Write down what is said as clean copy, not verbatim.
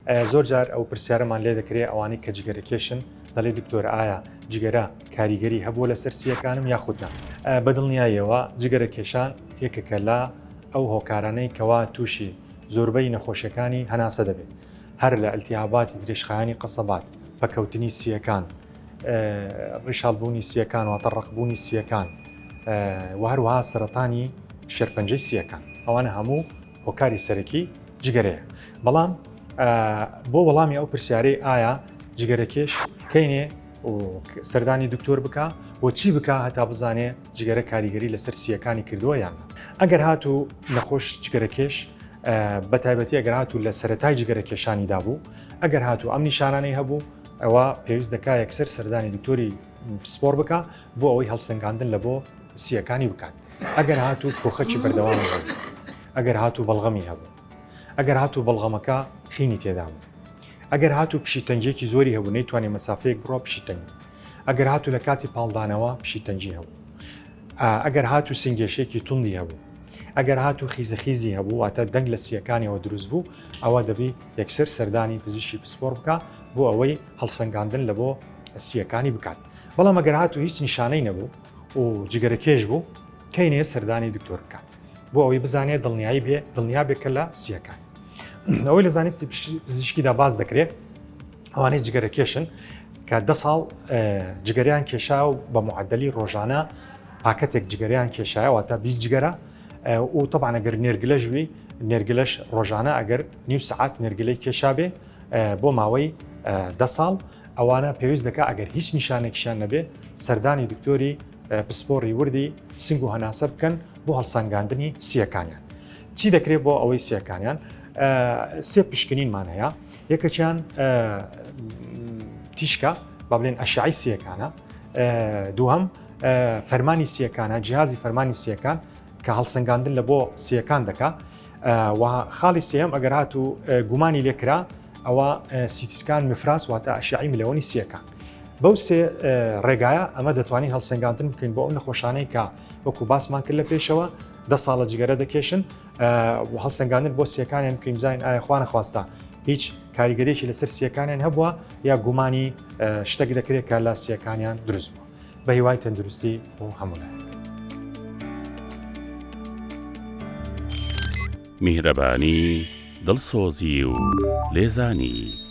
زۆر جار ئەو پرسیارەمان لێ دەکرێت ئەوانەی کە جگەرەکێشن دەڵێ دکتۆر ئایا جگەرە کاریگەری هەبووە لەسەر سیەکانم یاخودنا. بەدڵنیاییەوە جگەرەکێشان یەکێکە لە ئەو هۆکارانەی کەوا تووشی زۆربەی نەخۆشیەکانی هەناسە دەبێت، هەر لە ئەلتیهاباتی درێژخایانی قەسەبات، پەکەوتنی سیەکان، ڕیشاڵبوونی سیەکان، واتە ڕقبوونی سیەکان، و هەروەها سەرەتانی شێرپەنجەی سیەکان، ئەوانە هەموو هۆکاری سەرەکی جگەرەیە. بەڵام بۆ وەڵامی ئەو پرسیارەی ئایا جگەرەکێش کەینێ و سەردانی دکتۆر بکە بۆ چی بکە هەتا بزانێ جگەرە کاریگەری لەسەر سیەکانی کردووە یان ئەگەر هاتوو نەخۆش جگەرەکێش بە تایبەتی ئەگەر هاتوو لە سەرەتای جگەرەکێشانیدا بوو، ئەگەر هاتوو ئەم نیشانانەی هەبوو ئەوە پێویست دەکا یەکسەر سەردانی دکتۆری پسپۆر بکە بۆ ئەوەی هەڵسەنگاندن لە بۆ سیەکانی بکات. ئەگەر هاتوو کۆخەکی بەردەوام هەبوو، ئەگەر هاتوو بەڵغەمی هەبوو، ئەگەر هاتوو بەڵغەمەکە خینی تێدا بوو، ئەگەر هاتوو پشیتەنجێکی زۆری هەبوو نەیتوانێت مەسافەیەک بڕۆ پشیتەنج، ئەگەر هاتوو لە کاتی پاڵدانەوە پشیتەنجی هەبوو، ئەگەر هاتوو سنگێشێکی توندی هەبوو، ئەگەر هاتوو خیزەخیزی هەبوو واتە دەنگ لە سیەکانیەوە دروست بوو، ئەوە دەبی یەکسەر سەردانی پزیشکی پسپۆر بکە بۆ ئەوەی هەڵسەنگاندن لە بۆ سیەکانی بکات. بەڵام ئەگەر هاتوو هیچ نیشانەی نەبوو و جگەرەکێش بوو، کەینێ سەردانی دکتۆر بکات بۆ ئەوەی بزانێت دڵنیا بێکە لە سیەکان. ئەوەی لە زانستی پزیشکیدا باز دەکرێت ئەوانەی جگەرەکێشن کە 10 ساڵ جگەریان کێشا و بە معدلی ڕۆژانە پاکەتێک جگەریان کێشایەوە تا 20 جگەرە و طبعا ئەگەر نێرگلەش بووی نێرگلەش ڕۆژانە ئەگەر نیو سعات نێرگلەی کێشا بێ بۆ ماوەی 10 ساڵ ئەوانە پێویست دەکا ئەگەر هیچ نیشانێکیان نەبێ سەردانی دکتۆری پسپۆڕی وردی سنگ و هەناسە بکەن بۆ هەڵسەنگاندنی سیەکانیان. چی دەکرێت بۆ ئەوەی سیەکانیان؟ سێ پشکنینمان هەیە. یەکەچیان تیشکە با بڵێن ئەشعی سیەکانە، دووهەم فەرمانی سیەکانە، جیهازی فەرمانی سیەکان کە هەڵسەنگاندن لە بۆ سیەکان دەکا، و خاڵی سێم ئەگەر هاتوو گومانی لێکرا ئەوە سیتیسکان مفراس واتە ئەشعی ملەوەنی سیەکان. بەو سێ ڕێگایە ئەمە دەتوانین هەڵسەنگاندن بکەین بۆ ئەو نەخۆشانەی کە وەکو باسمان کرد لە پێشەوە 10 ساڵە جگەرە دەکێشن و هەڵسەنگاندن بۆ سیەکانیان بکەین بزانین ئایا خوا نەخواستە هیچ کاریگەریەکی لەسەر سیەکانیان هەبووە یا گومانی شتێک دەکرێت کە لە سیەکانیان دروست بووە. بە هیوای تەندروستی بۆ هەموو. میهرەبانی، دڵسۆزی و لێزانی.